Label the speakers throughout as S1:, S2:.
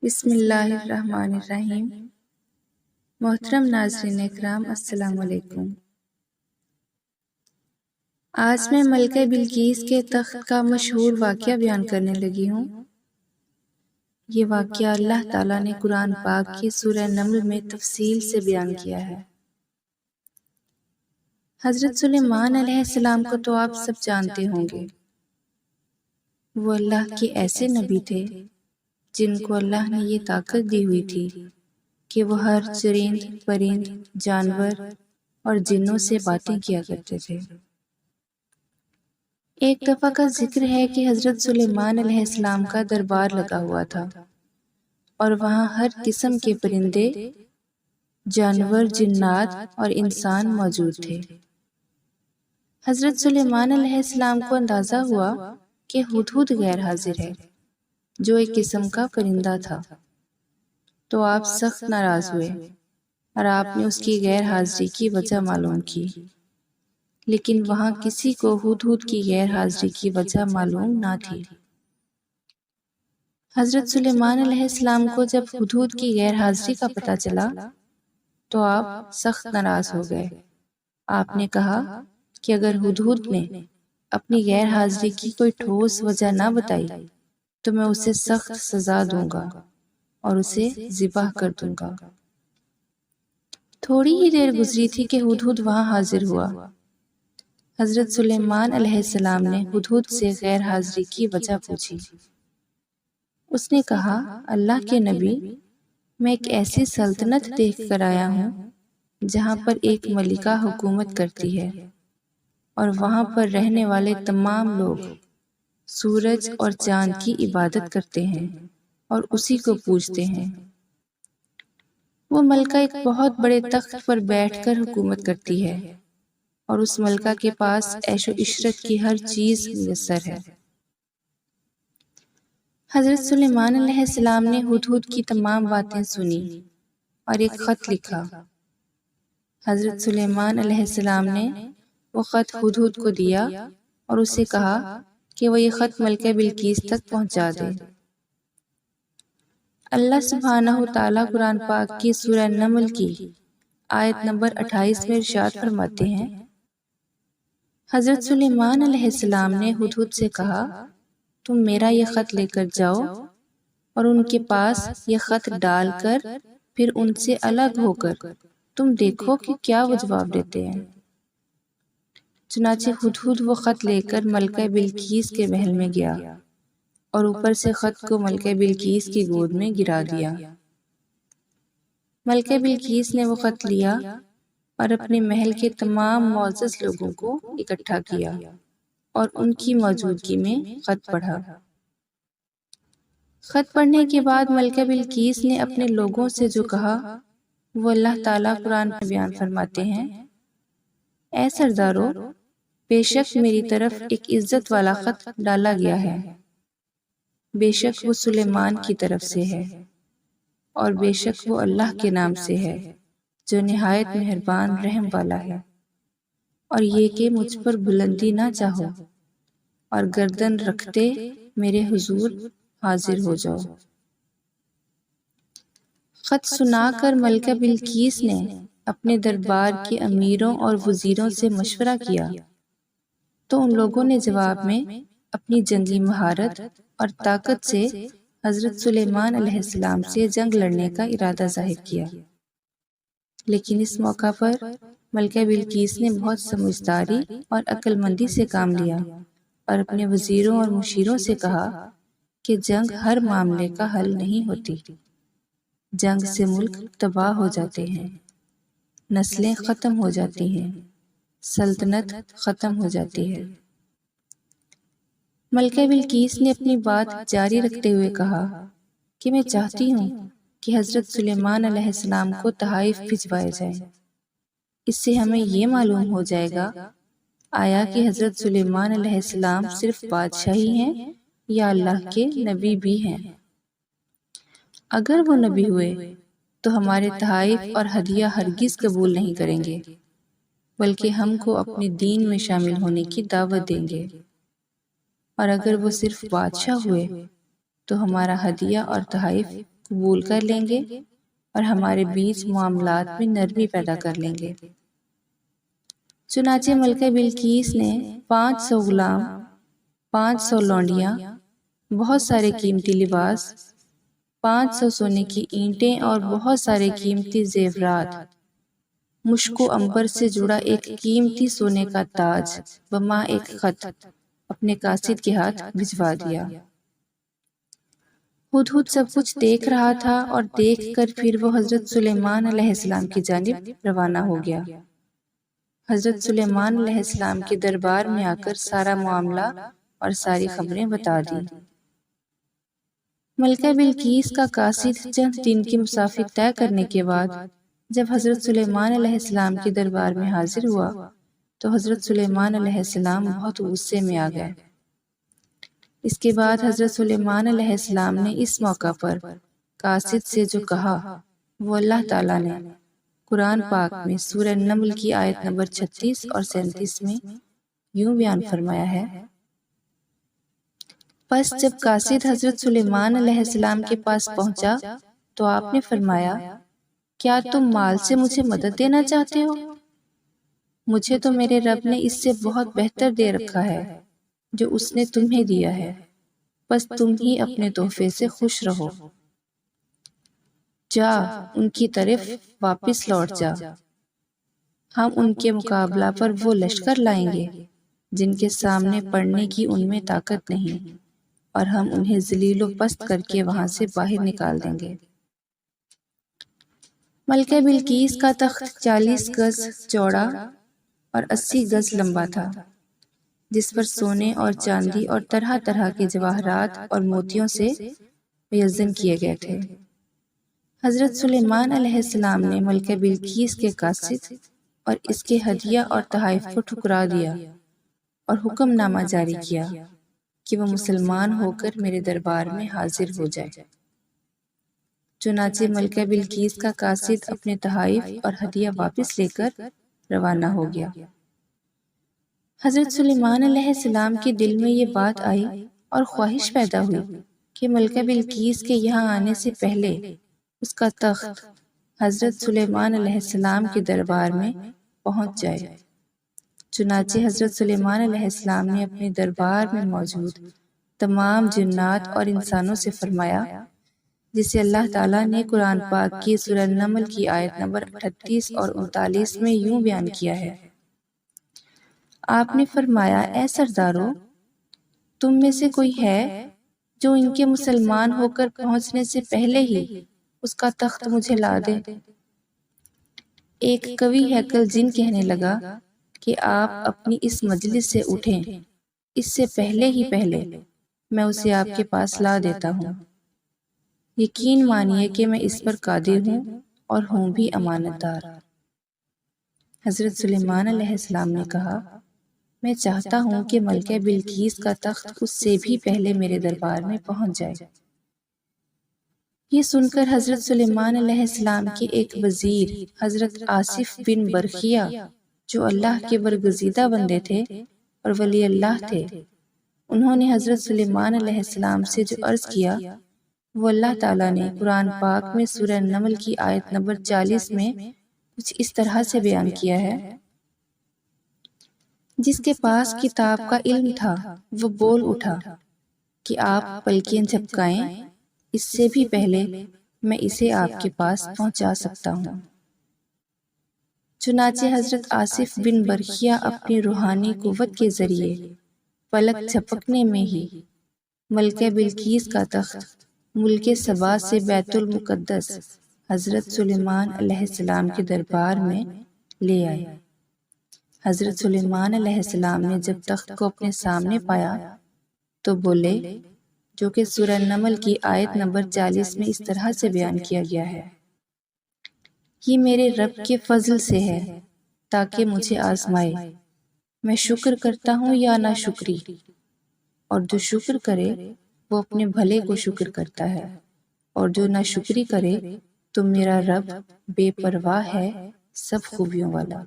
S1: بسم اللہ الرحمن الرحیم۔ محترم ناظرین اکرام، السلام علیکم۔ آج میں ملکہ بلقیس کے تخت کا مشہور واقعہ بیان کرنے لگی ہوں۔ یہ واقعہ اللہ تعالیٰ نے قرآن پاک کی سورہ نمل میں تفصیل سے بیان کیا ہے۔ حضرت سلیمان علیہ السلام کو تو آپ سب جانتے ہوں گے۔ وہ اللہ کے ایسے نبی تھے جن کو اللہ نے یہ طاقت دی ہوئی تھی کہ وہ ہر چرند، پرند، جانور اور جنوں سے باتیں کیا کرتے تھے۔ ایک دفعہ کا ذکر ہے کہ حضرت سلیمان علیہ السلام کا دربار لگا ہوا تھا اور وہاں ہر قسم کے پرندے، جانور، جنات اور انسان موجود تھے۔ حضرت سلیمان علیہ السلام کو اندازہ ہوا کہ ہدہد غیر حاضر ہے، جو ایک قسم کا پرندہ تھا، تو آپ سخت ناراض ہوئے اور آپ نے اس کی غیر حاضری کی وجہ معلوم کی، لیکن وہاں کسی کو ہدہد کی غیر حاضری کی وجہ معلوم نہ تھی۔ حضرت سلیمان علیہ السلام کو جب ہدہد کی غیر حاضری کا پتہ چلا تو آپ سخت ناراض ہو گئے۔ آپ نے کہا کہ اگر ہدہد نے اپنی غیر حاضری کی کوئی ٹھوس وجہ نہ بتائی تو میں اسے سخت سزا دوں گا اور اسے ذبح کر دوں گا۔ تھوڑی ہی دیر گزری تھی کہ ہدہد وہاں حاضر ہوا۔ حضرت سلیمان علیہ السلام نے ہدہد سے غیر حاضری کی وجہ پوچھی۔ اس نے کہا، اللہ کے نبی، میں ایک ایسی سلطنت دیکھ کر آیا ہوں جہاں پر ایک ملکہ حکومت کرتی ہے اور وہاں پر رہنے والے تمام لوگ سورج اور چاند کی عبادت کرتے ہیں اور اسی کو پوجتے ہیں۔ وہ ملکہ ایک بہت بڑے تخت پر بیٹھ کر حکومت کرتی ہے اور اس ملکہ کے پاس عیش و عشرت کی ہر چیز میسر ہے۔ حضرت سلیمان علیہ السلام نے ہدہد کی تمام باتیں سنی اور ایک خط لکھا۔ حضرت سلیمان علیہ السلام نے وہ خط ہدہد کو دیا اور اسے کہا کہ وہ یہ خط ملکہ بلقیس تک پہنچا دے۔ اللہ سبحانہ وتعالیٰ قرآن پاک کی سورہ نمل کی آیت نمبر 28 میں ارشاد فرماتے ہیں، حضرت سلیمان علیہ السلام نے ہدہد سے کہا، تم میرا یہ خط لے کر جاؤ اور ان کے پاس یہ خط ڈال کر پھر ان سے الگ ہو کر تم دیکھو کہ کیا وہ جواب دیتے ہیں۔ چنانچہ ہدہد وہ خط لے کر ملکہ بلقیس کے محل میں گیا اور اوپر سے خط کو ملکہ بلقیس کی گود میں گرا دیا۔ ملکہ بلقیس نے وہ خط لیا اور اپنے محل کے تمام معزز لوگوں کو اکٹھا کیا اور ان کی موجودگی میں خط پڑھا۔ خط پڑھنے کے بعد ملکہ بلقیس نے اپنے لوگوں سے جو کہا وہ اللہ تعالیٰ قرآن میں بیان فرماتے ہیں، اے سردارو، بے شک میری طرف ایک عزت والا خط ڈالا گیا ہے، بے شک وہ سلیمان کی طرف سے ہے اور بے شک وہ اللہ کے نام سے ہے جو نہایت مہربان رحم والا ہے، اور یہ کہ مجھ پر بلندی نہ چاہو اور گردن رکھتے میرے حضور حاضر ہو جاؤ۔ خط سنا کر ملکہ بلقیس نے اپنے دربار کے امیروں اور وزیروں سے مشورہ کیا تو ان لوگوں نے جواب میں اپنی جنگی مہارت اور طاقت سے حضرت سلیمان علیہ السلام سے جنگ لڑنے کا ارادہ ظاہر کیا، لیکن اس موقع پر ملکہ بلقیس نے بہت سمجھداری اور عقل مندی سے کام لیا اور اپنے وزیروں اور مشیروں سے کہا کہ جنگ ہر معاملے کا حل نہیں ہوتی، جنگ سے ملک تباہ ہو جاتے ہیں، نسلیں ختم ہو جاتی ہیں، سلطنت ختم ہو جاتی ہے۔ ملکہ بلقیس نے اپنی بات جاری رکھتے ہوئے کہا کہ میں چاہتی ہوں کہ حضرت سلیمان علیہ السلام کو تحائف بھجوائے جائیں، اس سے ہمیں یہ معلوم ہو جائے گا آیا کہ حضرت سلیمان علیہ السلام صرف بادشاہ ہی ہیں یا اللہ کے نبی بھی ہیں۔ اگر وہ نبی ہوئے تو ہمارے تحائف اور ہدیہ ہرگز قبول نہیں کریں گے، بلکہ ہم کو اپنے دین میں شامل ہونے کی دعوت دیں گے، اور اگر وہ صرف بادشاہ ہوئے تو ہمارا ہدیہ اور تحائف قبول کر لیں گے اور ہمارے بیچ معاملات میں نرمی پیدا کر لیں گے۔ چنانچہ ملکہ بلقیس نے 500 غلام، 500 لونڈیاں، بہت سارے قیمتی لباس، 500 سونے کی اینٹیں اور بہت سارے قیمتی زیورات، مشک و عنبر سے جڑا ایک قیمتی سونے کا تاج بما ایک خط اپنے قاصد کے ہاتھ بھجوا دیا۔ ہدہد سب کچھ دیکھ رہا تھا اور دیکھ کر پھر وہ حضرت سلیمان علیہ السلام کی جانب روانہ ہو گیا۔ حضرت سلیمان علیہ السلام کے دربار میں آ کر سارا معاملہ اور ساری خبریں بتا دی۔ ملکہ بلقیس کا قاصد چند دن کی مسافت طے کرنے کے بعد جب حضرت سلیمان علیہ السلام کے دربار میں حاضر ہوا تو حضرت سلیمان علیہ السلام بہت غصے میں آ گئے۔ اس کے بعد حضرت سلیمان علیہ السلام نے اس موقع پر قاصد سے جو کہا وہ اللہ تعالیٰ نے قرآن پاک میں سورہ نمل کی آیت نمبر 36 اور 37 میں یوں بیان فرمایا ہے۔ پس جب قاصد حضرت سلیمان علیہ السلام کے پاس پہنچا تو آپ نے فرمایا، کیا تم مال سے مجھے مدد دینا چاہتے ہو؟ مجھے تو میرے رب نے اس سے بہت بہتر دے رکھا ہے جو اس نے تمہیں دیا ہے، بس تم ہی اپنے تحفے سے خوش رہو۔ جا ان کی طرف واپس لوٹ جا، ہم ان کے مقابلہ پر وہ لشکر لائیں گے جن کے سامنے پڑنے کی ان میں طاقت نہیں، اور ہم انہیں ذلیل و پست کر کے وہاں سے باہر نکال دیں گے۔ ملکہ بلقیس کا تخت 40 گز چوڑا اور 80 گز لمبا تھا، جس پر سونے اور چاندی اور طرح طرح کے جواہرات اور موتیوں سے مزین کیے گئے تھے۔ حضرت سلیمان علیہ السلام نے ملکہ بلقیس کے قاصد اور اس کے ہدیہ اور تحائف کو ٹھکرا دیا اور حکم نامہ جاری کیا کہ وہ مسلمان ہو کر میرے دربار میں حاضر ہو جائے۔ چنانچہ ملکہ بلقیس کا قاصد اپنے تحائف اور ہدیہ واپس لے کر روانہ ہو گیا۔ حضرت سلیمان علیہ السلام کے دل میں یہ بات آئی اور خواہش پیدا ہوئی کہ ملکہ بلقیس کے یہاں آنے سے پہلے اس کا تخت حضرت سلیمان علیہ السلام کے دربار میں پہنچ جائے۔ چنانچہ حضرت سلیمان علیہ السلام نے اپنے دربار میں موجود تمام جنات اور انسانوں سے فرمایا، جسے اللہ تعالیٰ نے قرآن پاک کی سورہ نمل کی آیت نمبر 38 اور 39 میں یوں بیان کیا ہے۔ آپ نے فرمایا، اے سردارو، تم میں سے کوئی ہے جو ان کے مسلمان ہو کر پہنچنے سے پہلے ہی اس کا تخت مجھے لا دے؟ ایک قوی ہیکل جن کہنے لگا کہ آپ اپنی اس مجلس سے اٹھیں، اس سے پہلے ہی پہلے میں اسے آپ کے پاس لا دیتا ہوں۔ یقین مانیے کہ میں اس پر قادر ہوں اور ہوں بھی امانت دار۔ حضرت سلیمان علیہ السلام نے کہا، میں چاہتا ہوں کہ ملکہ بلقیس کا تخت اس سے بھی پہلے میرے دربار میں پہنچ جائے۔ یہ سن کر حضرت سلیمان علیہ السلام کے ایک وزیر حضرت آصف بن برخیہ، جو اللہ کے برگزیدہ بندے تھے اور ولی اللہ تھے، انہوں نے حضرت سلیمان علیہ السلام سے جو عرض کیا وہ اللہ تعالیٰ نے قرآن پاک میں سورہ نمل کی آیت نمبر 40 میں کچھ اس طرح سے بیان کیا ہے۔ جس کے پاس کتاب کا علم تھا وہ بول اٹھا کہ آپ پلکیں جھپکائیں، اس سے بھی پہلے میں اسے آپ کے پاس پہنچا سکتا ہوں۔ چنانچہ حضرت آصف بن برخیہ اپنی روحانی قوت کے ذریعے پلک جھپکنے میں ہی ملکہ بلقیس کا تخت ملک سبا سے بیت المقدس حضرت سلیمان علیہ السلام کے دربار میں لے آئے۔ حضرت سلیمان علیہ السلام نے جب تخت کو اپنے سامنے پایا تو بولے، جو کہ سورہ نمل کی آیت نمبر 40 میں اس طرح سے بیان کیا گیا ہے، یہ میرے رب کے فضل سے ہے تاکہ مجھے آزمائے، میں شکر کرتا ہوں یا نہ شکری، اور جو شکر کرے وہ اپنے بھلے کو شکر کرتا ہے، اور جو نہ شکری کرے تو میرا رب بے پرواہ ہے، سب خوبیوں والا۔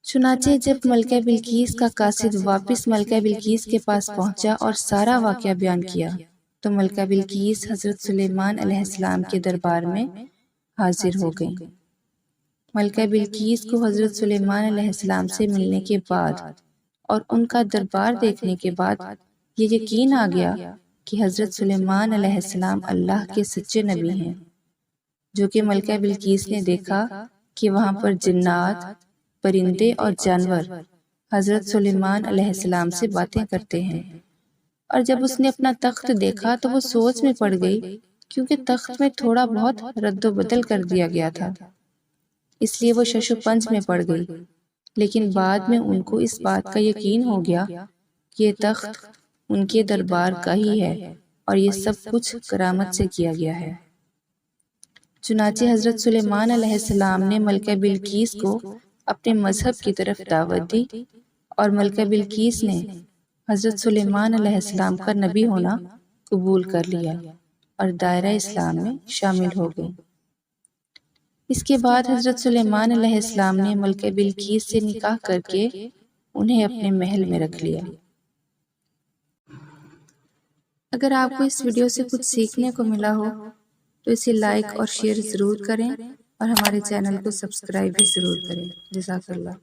S1: چنانچہ جب ملکہ بلقیس کا قاصد واپس ملکہ بلقیس کے پاس پہنچا اور سارا واقعہ بیان کیا تو ملکہ بلقیس حضرت سلیمان علیہ السلام کے دربار میں حاضر ہو گئیں۔ ملکہ بلقیس کو حضرت سلیمان علیہ السلام سے ملنے کے بعد اور ان کا دربار دیکھنے کے بعد یہ یقین آ گیا کہ حضرت سلیمان علیہ السلام اللہ کے سچے نبی ہیں، جو کہ ملکہ بلقیس نے دیکھا کہ وہاں پر جنات، پرندے اور جانور حضرت سلیمان علیہ السلام سے باتیں کرتے ہیں۔ اور جب اس نے اپنا تخت دیکھا تو وہ سوچ میں پڑ گئی، کیونکہ تخت میں تھوڑا بہت رد و بدل کر دیا گیا تھا، اس لیے وہ شش و پنج میں پڑ گئی۔ لیکن بعد میں ان کو اس بات کا یقین ہو گیا کہ یہ تخت ان کے دربار کا ہی ہے اور یہ سب کچھ کرامت سے کیا گیا ہے۔ چنانچہ حضرت سلیمان علیہ السلام نے ملکہ بلقیس کو اپنے مذہب کی طرف دعوت دی اور ملکہ بلقیس نے حضرت سلیمان علیہ السلام کا نبی ہونا قبول کر لیا اور دائرہ اسلام میں شامل ہو گئی۔ اس کے بعد حضرت سلیمان علیہ السلام نے ملکہ بلقیس سے نکاح کر کے انہیں اپنے محل میں رکھ لیا۔ اگر آپ کو اس ویڈیو سے کچھ سیکھنے کو ملا ہو تو اسے لائک اور شیئر ضرور کریں اور ہمارے چینل کو سبسکرائب بھی ضرور کریں۔ جزاک اللہ۔